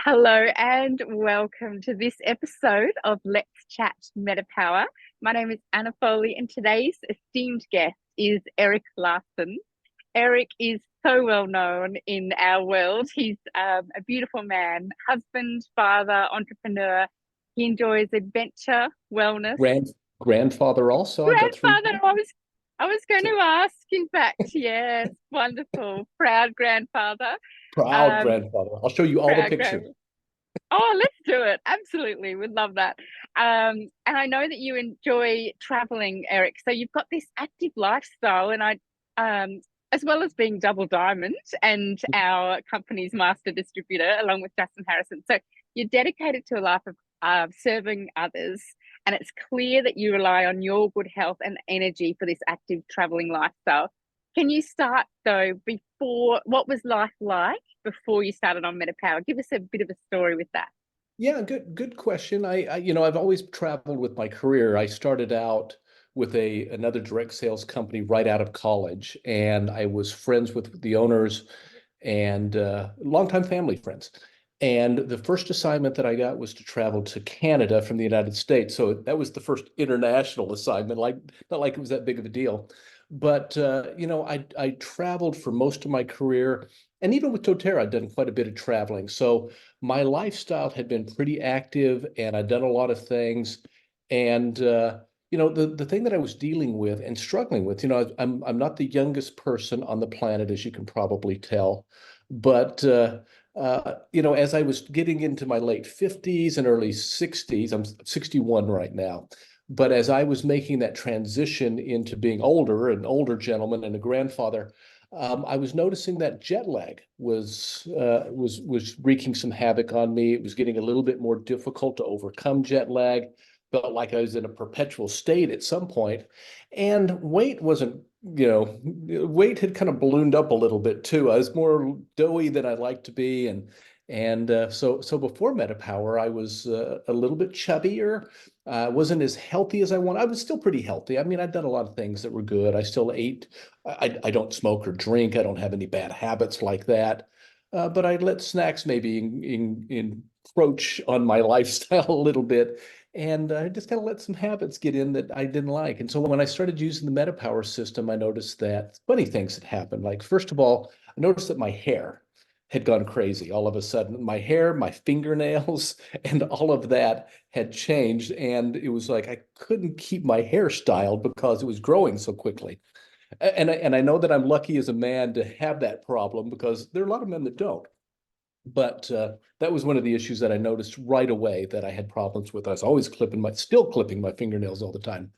Hello and welcome to this episode of Let's Chat MetaPWR. My name is Anna Foley and today's esteemed guest is Eric Larsen. Eric is so well known in our world. He's a beautiful man, husband, father, entrepreneur. He enjoys adventure, wellness. Grandfather also. I got three Grandfather, kids. I was going to ask, in fact, yes, wonderful, proud grandfather. Proud Um, grandfather. I'll show you all the proud pictures. grandfather. Oh, let's do it. Absolutely. We'd love that. And I know that you enjoy traveling, Eric. So you've got this active lifestyle, and as well as being Double Diamond and our company's master distributor, along with Justin Harrison. So you're dedicated to a life of serving others. And it's clear that you rely on your good health and energy for this active traveling lifestyle. Can you start though, what was life like before you started on MetaPWR? Give us a bit of a story with that. Yeah, good question. I've always traveled with my career. I started out with another direct sales company right out of college, and I was friends with the owners and longtime family friends. And the first assignment that I got was to travel to Canada from the United States. So that was the first international assignment, like not like it was that big of a deal. But I traveled for most of my career, and even with dōTerra, I'd done quite a bit of traveling. So my lifestyle had been pretty active, and I'd done a lot of things. And the thing that I was dealing with and struggling with, I'm not the youngest person on the planet, as you can probably tell, but as I was getting into my late 50s and early 60s, I'm 61 right now. But as I was making that transition into being older, an older gentleman and a grandfather, I was noticing that jet lag was wreaking some havoc on me. It was getting a little bit more difficult to overcome jet lag. Felt like I was in a perpetual state at some point, and weight had kind of ballooned up a little bit too. I was more doughy than I like to be, and so before MetaPWR, I was a little bit chubbier. Wasn't as healthy as I wanted. I was still pretty healthy. I mean, I'd done a lot of things that were good. I still ate. I don't smoke or drink. I don't have any bad habits like that. But I let snacks maybe encroach on my lifestyle a little bit. And I just kind of let some habits get in that I didn't like. And so when I started using the MetaPWR system, I noticed that funny things had happened. Like, first of all, I noticed that my hair had gone crazy. All of a sudden, my hair, my fingernails, and all of that had changed. And it was like I couldn't keep my hair styled because it was growing so quickly. And I know that I'm lucky as a man to have that problem because there are a lot of men that don't. But that was one of the issues that I noticed right away that I had problems with. I was always still clipping my fingernails all the time.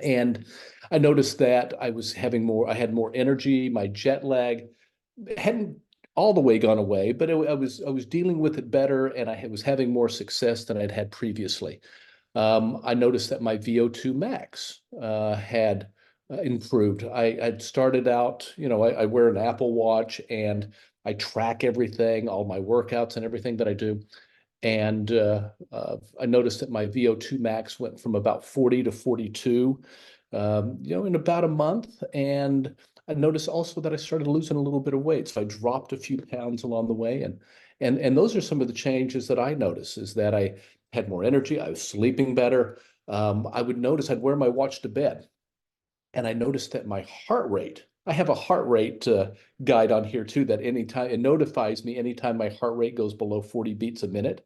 And I noticed that I had more energy, my jet lag hadn't all the way gone away, but I was dealing with it better, and I was having more success than I'd had previously. I noticed that my VO2 max had improved. I'd started out, I wear an Apple Watch and I track everything, all my workouts and everything that I do. And I noticed that my VO2 max went from about 40 to 42, in about a month. And I noticed also that I started losing a little bit of weight. So I dropped a few pounds along the way. And those are some of the changes that I noticed is that I had more energy. I was sleeping better. I would notice I'd wear my watch to bed. And I noticed that my heart rate, I have a heart rate guide on here too, that anytime it notifies me anytime my heart rate goes below 40 beats a minute.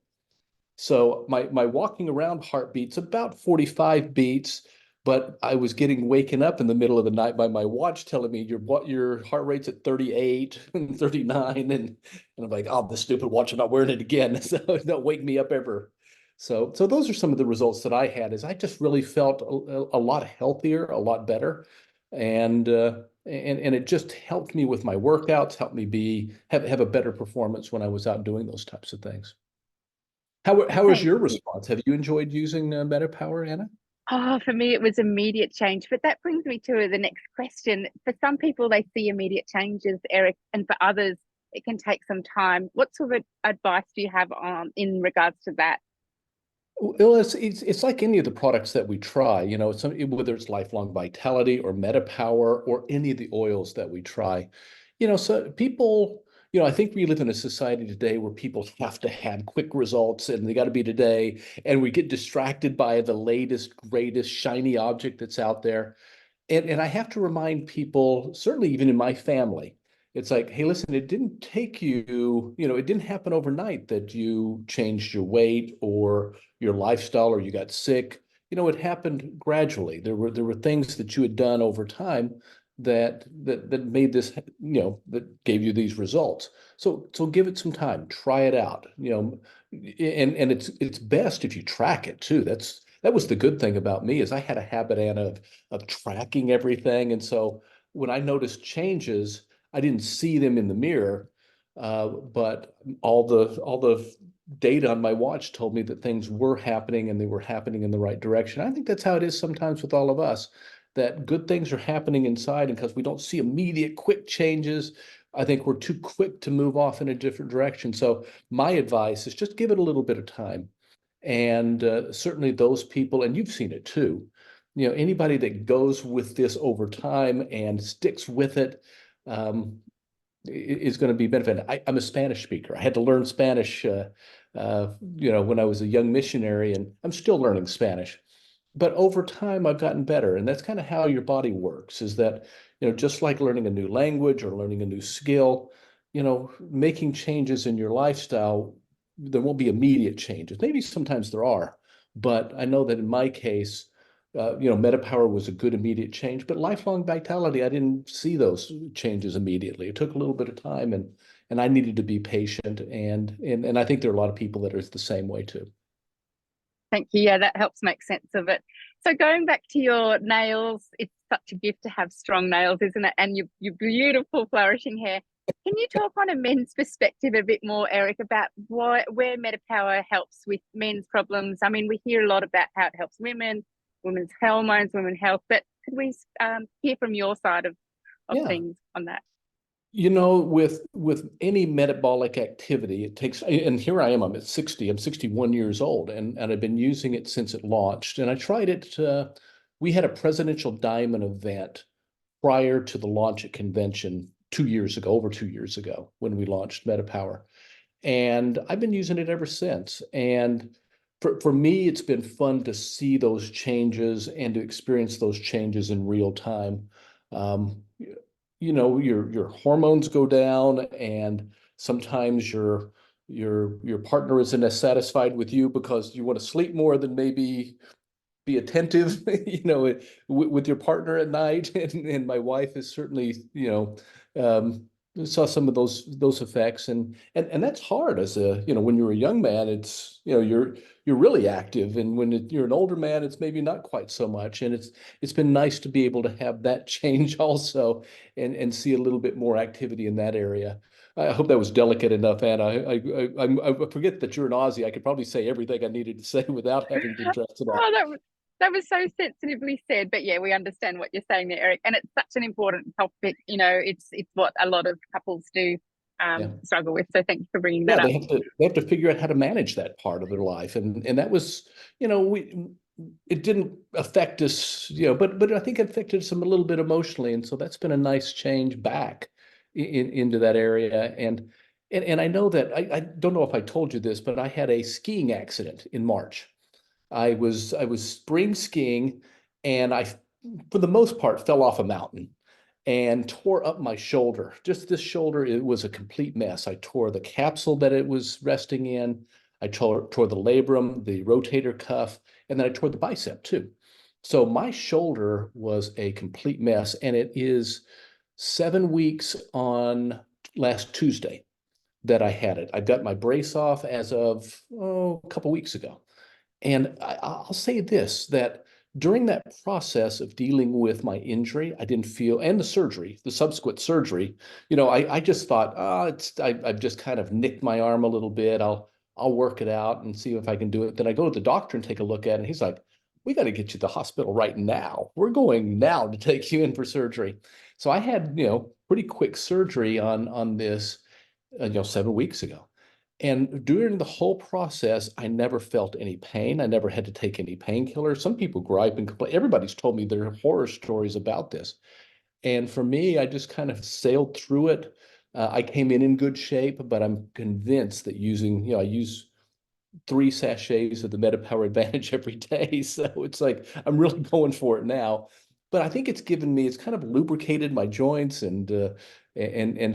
So my walking around heartbeat's about 45 beats, but I was getting waken up in the middle of the night by my watch telling me your heart rate's at 38 and 39, and I'm like, oh, this stupid watch, I'm not wearing it again. So don't wake me up ever. So those are some of the results that I had. Is I just really felt a lot healthier, a lot better, and it just helped me with my workouts, helped me have a better performance when I was out doing those types of things. How was Thank your you. response? Have you enjoyed using MetaPWR, Anna? Oh, for me, it was immediate change. But that brings me to the next question. For some people, they see immediate changes, Eric, and for others, it can take some time. What sort of advice do you have on in regards to that? Well, it's like any of the products that we try, whether it's Lifelong Vitality or MetaPWR or any of the oils that we try. So people, I think we live in a society today where people have to have quick results and they got to be today, and we get distracted by the latest, greatest, shiny object that's out there. And I have to remind people, certainly even in my family, it's like, hey, listen, it didn't take you, it didn't happen overnight that you changed your weight or your lifestyle or you got sick. It happened gradually. There were things that you had done over time that made this, that gave you these results. So give it some time, try it out, and it's best if you track it too. That was the good thing about me is I had a habit, Anna, of tracking everything. And so when I noticed changes, I didn't see them in the mirror, but all the data on my watch told me that things were happening and they were happening in the right direction. I think that's how it is sometimes with all of us, that good things are happening inside, and because we don't see immediate quick changes, I think we're too quick to move off in a different direction. So my advice is just give it a little bit of time. And certainly those people, and you've seen it too, anybody that goes with this over time and sticks with it, um, is going to be benefited. I'm a Spanish speaker. I had to learn Spanish, when I was a young missionary, and I'm still learning Spanish. But over time, I've gotten better, and that's kind of how your body works. Is that just like learning a new language or learning a new skill, making changes in your lifestyle, there won't be immediate changes. Maybe sometimes there are, but I know that in my case, MetaPWR was a good immediate change, but lifelong vitality, I didn't see those changes immediately. It took a little bit of time, and I needed to be patient, and I think there are a lot of people that are the same way too. Thank you. Yeah, that helps make sense of it. So going back to your nails, it's such a gift to have strong nails, isn't it? And your beautiful flourishing hair. Can you talk on a men's perspective a bit more, Eric, about where MetaPWR helps with men's problems? I mean, we hear a lot about how it helps women, women's hormones, women's health, but could we hear from your side of Yeah. things on that? With any metabolic activity, it takes, and here I am, I'm at 60, I'm 61 years old, and I've been using it since it launched. And I tried it, we had a presidential diamond event prior to the launch at convention 2 years ago, over 2 years ago, when we launched MetaPWR. And I've been using it ever since. And for me, it's been fun to see those changes and to experience those changes in real time. Um, your hormones go down, and sometimes your partner isn't as satisfied with you because you want to sleep more than maybe be attentive, with your partner at night. And my wife is certainly, um, saw some of those effects, and that's hard as when you're a young man, it's, you're really active, and when you're an older man, it's maybe not quite so much. And it's been nice to be able to have that change also, and see a little bit more activity in that area. I hope that was delicate enough, Anna. I forget that you're an Aussie. I could probably say everything I needed to say without having to dress it up. Oh, that was so sensitively said. But yeah, we understand what you're saying there, Eric. And it's such an important topic. It's what a lot of couples do Yeah. struggle with. So thank you for bringing that Yeah, up. they have to figure out how to manage that part of their life, and that was, we it didn't affect us, but I think it affected us a little bit emotionally, and so that's been a nice change back into that area. And I know that I don't know if I told you this, but I had a skiing accident in March. I was spring skiing, and for the most part, fell off a mountain and tore up my shoulder. Just this shoulder, it was a complete mess. I tore the capsule that it was resting in. I tore the labrum, the rotator cuff, and then I tore the bicep too. So my shoulder was a complete mess, and it is 7 weeks on last Tuesday that I had it. I got my brace off as of a couple weeks ago. And I'll say this, that during that process of dealing with my injury, I didn't feel, and the surgery, the subsequent surgery, I just thought, I've just kind of nicked my arm a little bit. I'll work it out and see if I can do it. Then I go to the doctor and take a look at it, and he's like, we got to get you to the hospital right now. We're going now to take you in for surgery. So I had, pretty quick surgery on this, 7 weeks ago. And during the whole process, I never felt any pain. I never had to take any painkillers. Some people gripe and complain. Everybody's told me their horror stories about this. And for me, I just kind of sailed through it. I came in good shape, but I'm convinced that using, I use 3 sachets of the MetaPWR Advantage every day. So it's like I'm really going for it now. But I think it's kind of lubricated my joints and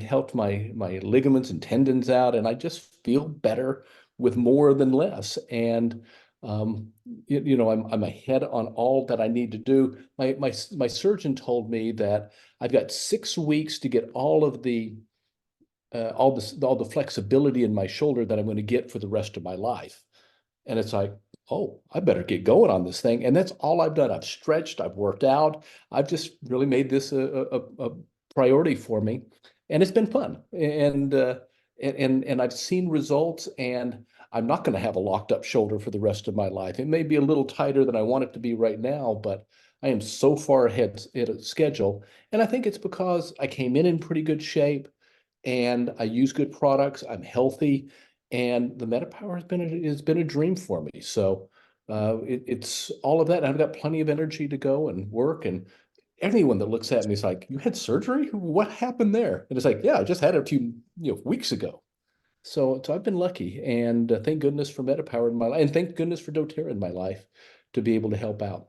helped my ligaments and tendons out. And I just feel better with more than less. And um, I'm ahead on all that I need to do. My surgeon told me that I've got 6 weeks to get all the flexibility in my shoulder that I'm going to get for the rest of my life. And it's like, oh, I better get going on this thing. And that's all I've done. I've stretched, I've worked out. I've just really made this a priority for me. And it's been fun. And I've seen results, and I'm not going to have a locked up shoulder for the rest of my life. It may be a little tighter than I want it to be right now, but I am so far ahead of schedule. And I think it's because I came in pretty good shape and I use good products. I'm healthy, and the MetaPWR has been a dream for me. So it's all of that. And I've got plenty of energy to go and work. And anyone that looks at me is like, "You had surgery? What happened there?" And it's like, "Yeah, I just had it a few weeks ago." So I've been lucky, and thank goodness for MetaPWR in my life, and thank goodness for dōTerra in my life to be able to help out.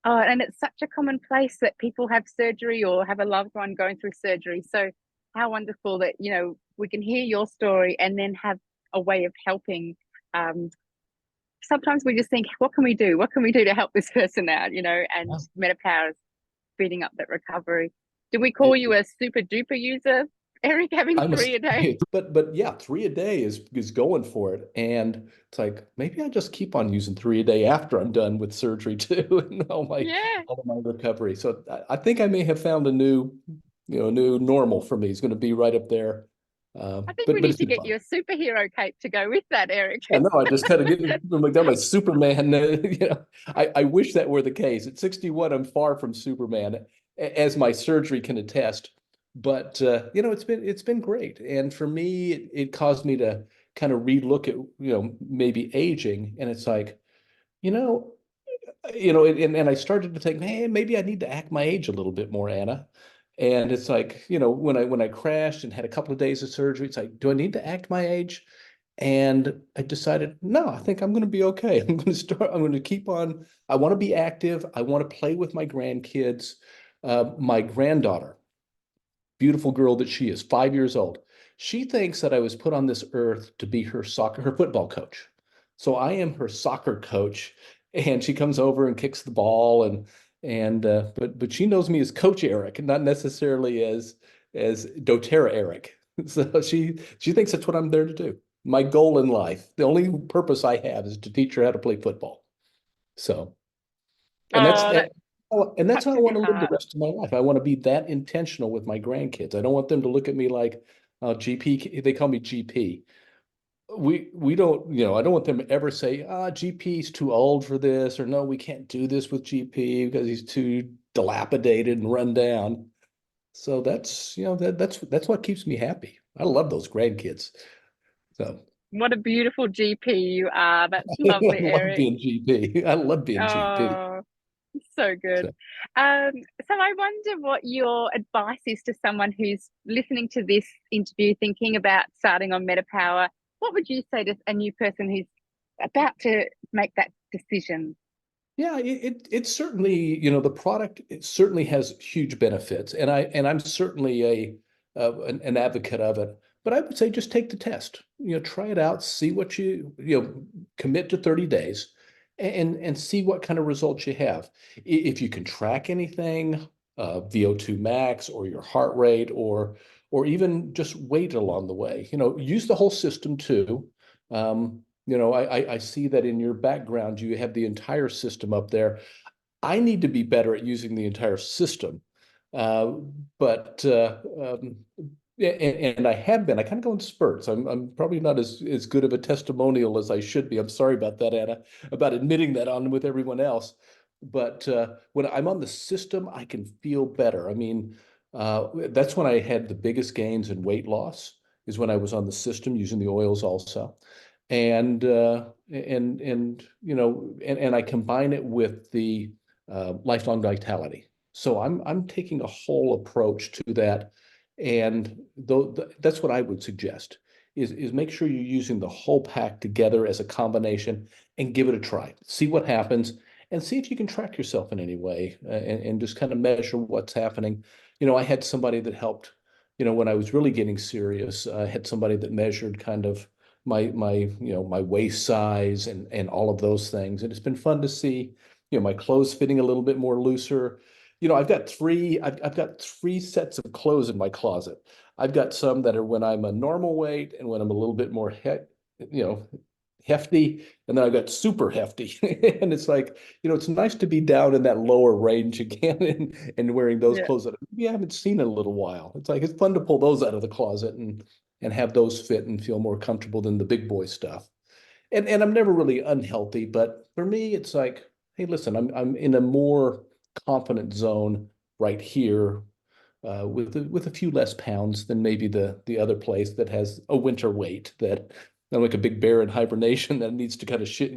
Oh, and it's such a common place that people have surgery or have a loved one going through surgery. So how wonderful that, we can hear your story and then have a way of helping. Um, Sometimes we just think, what can we do? What can we do to help this person out? And MetaPWR is speeding up that recovery. Do we call you a super duper user, Eric, having I'm a, 3 a day? but yeah, 3 a day is going for it. And it's like, maybe I just keep on using 3 a day after I'm done with surgery too, and Yeah. all of my recovery. So I think I may have found a new normal for me. It's going to be right up there. I think we But need it's to been get fun. you a superhero cape to go with that, Eric. I know I just kind of get like that, my Superman. I wish that were the case. At 61, I'm far from Superman, as my surgery can attest. But it's been great, and for me, it caused me to kind of relook at maybe aging, and it's like you know and I started to think, man, maybe I need to act my age a little bit more, Anna. And it's like, when I crashed and had a couple of days of surgery, it's like, do I need to act my age? And I decided, no, I think I'm going to be okay. I'm going to keep on. I want to be active. I want to play with my grandkids. My granddaughter, beautiful girl that she is, 5 years old, she thinks that I was put on this earth to be her football coach. So I am her soccer coach, and she comes over and kicks the ball, but she knows me as Coach Eric, not necessarily as dōTerra Eric. So she thinks that's what I'm there to do. My goal in life, the only purpose I have, is to teach her how to play football. So, and that's Oh, that. that And that's how I touches want your to live the heart. rest of my life. I want to be that intentional with my grandkids. I don't want them to look at me like GP. They call me GP. We don't, I don't want them to ever say, GP's too old for this, or no, we can't do this with GP because he's too dilapidated and run down. So that's what keeps me happy. I love those grandkids. So What a beautiful GP you are. That's I lovely, love Eric. being GP. I love being GP. Oh, so good. So, So I wonder what your advice is to someone who's listening to this interview, thinking about starting on MetaPWR. What would you say to a new person who's about to make that decision? yeah, it certainly, the product, it certainly has huge benefits, and I'm certainly an advocate of it. But I would say just take the test. Try it out, see what commit to 30 days, and see what kind of results you have. If you can track anything, VO2 max or your heart rate, or even just weight along the way. Use the whole system too. I see that in your background, you have the entire system up there. I need to be better at using the entire system. Uh, but and I have been. I kind of go in spurts. I'm probably not as good of a testimonial as I should be. I'm sorry about that, Anna, about admitting that on with everyone else. But when I'm on the system, I can feel better. I mean, that's when I had the biggest gains in weight loss, is when I was on the system using the oils also. And I combine it with the lifelong vitality. So I'm taking a whole approach to that, And though that's what I would suggest is make sure you're using the whole pack together as a combination and give it a try. See what happens and see if you can track yourself in any way and just kind of measure what's happening. I had somebody that helped, when I was really getting serious, I had somebody that measured kind of my waist size and all of those things. And it's been fun to see, my clothes fitting a little bit more looser. I've got three sets of clothes in my closet. I've got some that are when I'm a normal weight and when I'm a little bit more you know, hefty, and then I've got super hefty. And it's like, it's nice to be down in that lower range again and wearing those Yeah. clothes that we haven't seen in a little while. It's like it's fun to pull those out of the closet and have those fit and feel more comfortable than the big boy stuff. And I'm never really unhealthy, but for me, it's like, hey, listen, I'm in a more confident zone right here with a few less pounds than maybe the other place that has a winter weight that I'm like a big bear in hibernation that needs to kind of shit,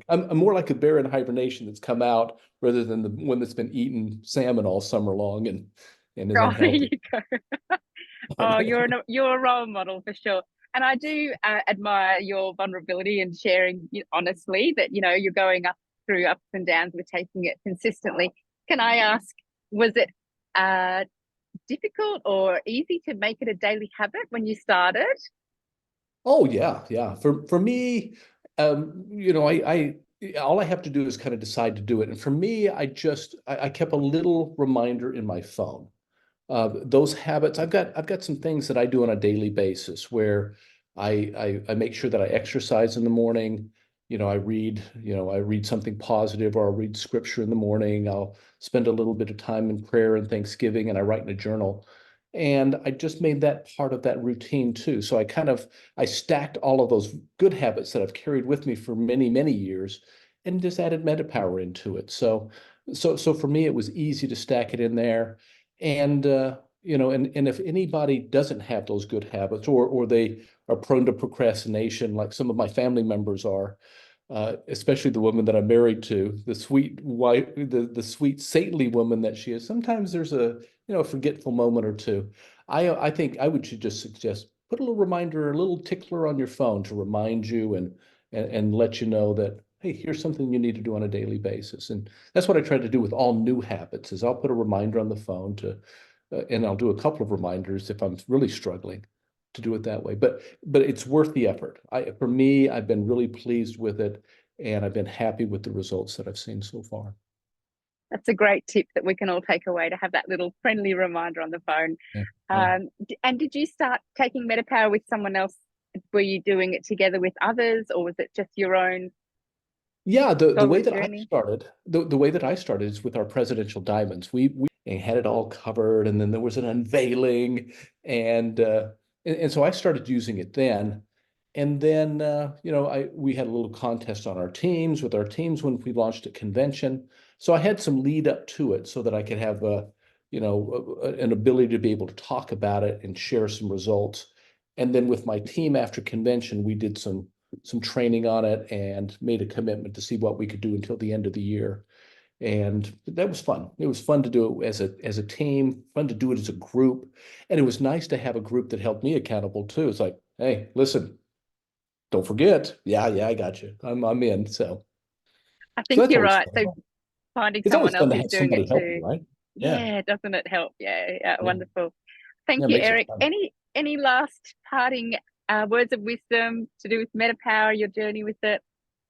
I'm more like a bear in hibernation that's come out rather than the one that's been eating salmon all summer long and is Oh, there you unhealthy. go. Oh, you're a role model for sure. And I do admire your vulnerability and sharing honestly that you're going up through ups and downs with taking it consistently. Can I ask, was it uh, difficult or easy to make it a daily habit when you started? Oh yeah, yeah. For me, all I have to do is kind of decide to do it. And for me, I kept a little reminder in my phone. Those habits, I've got some things that I do on a daily basis where I make sure that I exercise in the morning. I read something positive or I'll read scripture in the morning. I'll spend a little bit of time in prayer and thanksgiving and I write in a journal. And I just made that part of that routine too. So I stacked all of those good habits that I've carried with me for many, many years and just added MetaPWR into it. So for me, it was easy to stack it in there. And if anybody doesn't have those good habits or they are prone to procrastination, like some of my family members are, especially the woman that I'm married to, the sweet wife, the sweet saintly woman that she is. Sometimes there's a forgetful moment or two. I think I would should just suggest put a little reminder, a little tickler on your phone to remind you and let you know that hey, here's something you need to do on a daily basis. And that's what I try to do with all new habits is I'll put a reminder on the phone and I'll do a couple of reminders if I'm really struggling to do it that way. But it's worth the effort. For me, I've been really pleased with it, and I've been happy with the results that I've seen so far. That's a great tip that we can all take away to have that little friendly reminder on the phone. Yeah, yeah. And did you start taking MetaPWR with someone else? Were you doing it together with others, or was it just your own Yeah, the solo way that I journey? started, the way that I started is with our presidential diamonds. We had it all covered, and then there was an unveiling, and so I started using it then. And then we had a little contest on our teams with our teams when we launched at convention. So I had some lead up to it so that I could have an ability to be able to talk about it and share some results. And then with my team after convention, we did some training on it and made a commitment to see what we could do until the end of the year. And that was fun. It was fun to do it as a team, fun to do it as a group. And it was nice to have a group that held me accountable too. It's like, hey, listen, don't forget. Yeah, yeah, I got you. I'm in. I So think that's you're always right. fun. So finding It's always someone else fun to who's have doing somebody it help you, too. right? Yeah, Yeah, doesn't it help? Yeah, yeah, yeah, wonderful. Thank yeah, it you, makes it Eric. fun. Any last parting words of wisdom to do with MetaPWR, your journey with it?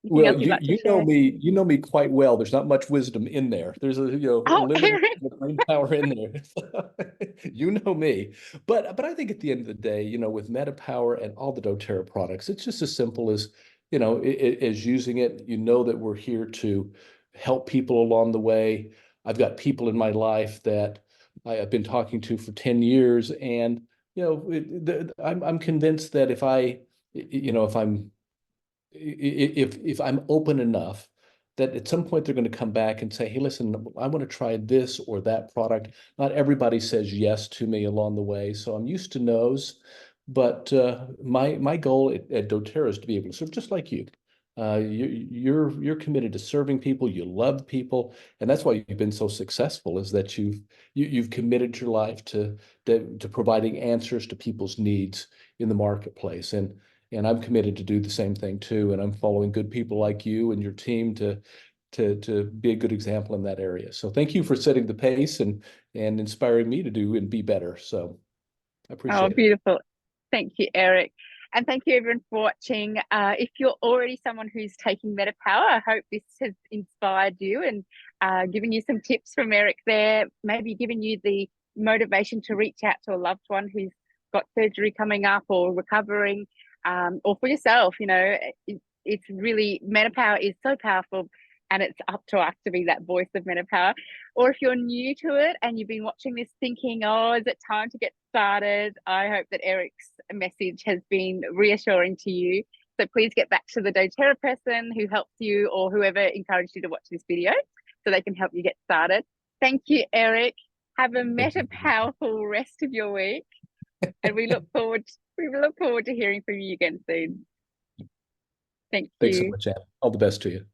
Anything else Well, you'd you like to you know share? me, you know me quite well. There's not much wisdom in there. There's a Oh, limited Eric. amount of brain power in there. You know me. But I think at the end of the day, with MetaPWR and all the dōTerra products, it's just as simple as, as using it. You know that we're here to help people along the way. I've got people in my life that I have been talking to for 10 years, and I'm convinced that if I'm open enough, that at some point they're going to come back and say, hey, listen, I want to try this or that product. Not everybody says yes to me along the way. So I'm used to no's. But my goal at dōTerra is to be able to serve just like you, You're committed to serving people. You love people, and that's why you've been so successful. Is that you've committed your life to providing answers to people's needs in the marketplace, and I'm committed to do the same thing too. And I'm following good people like you and your team to be a good example in that area. So thank you for setting the pace and inspiring me to do and be better. So I Oh, appreciate it. beautiful. Thank you, Eric. And thank you everyone for watching. If you're already someone who's taking MetaPower, I hope this has inspired you and given you some tips from Eric there, maybe given you the motivation to reach out to a loved one who's got surgery coming up or recovering, or for yourself. It's really, MetaPower is so powerful, and it's up to us to be that voice of MetaPower. Or if you're new to it and you've been watching this thinking, oh, is it time to get started? I hope that Eric's message has been reassuring to you. So please get back to the dōTerra person who helped you or whoever encouraged you to watch this video so they can help you get started. Thank you, Eric. Have a Thank you. powerful rest of your week. And we look forward to hearing from you again soon. Thank Thanks so you. much, Anne. All the best to you.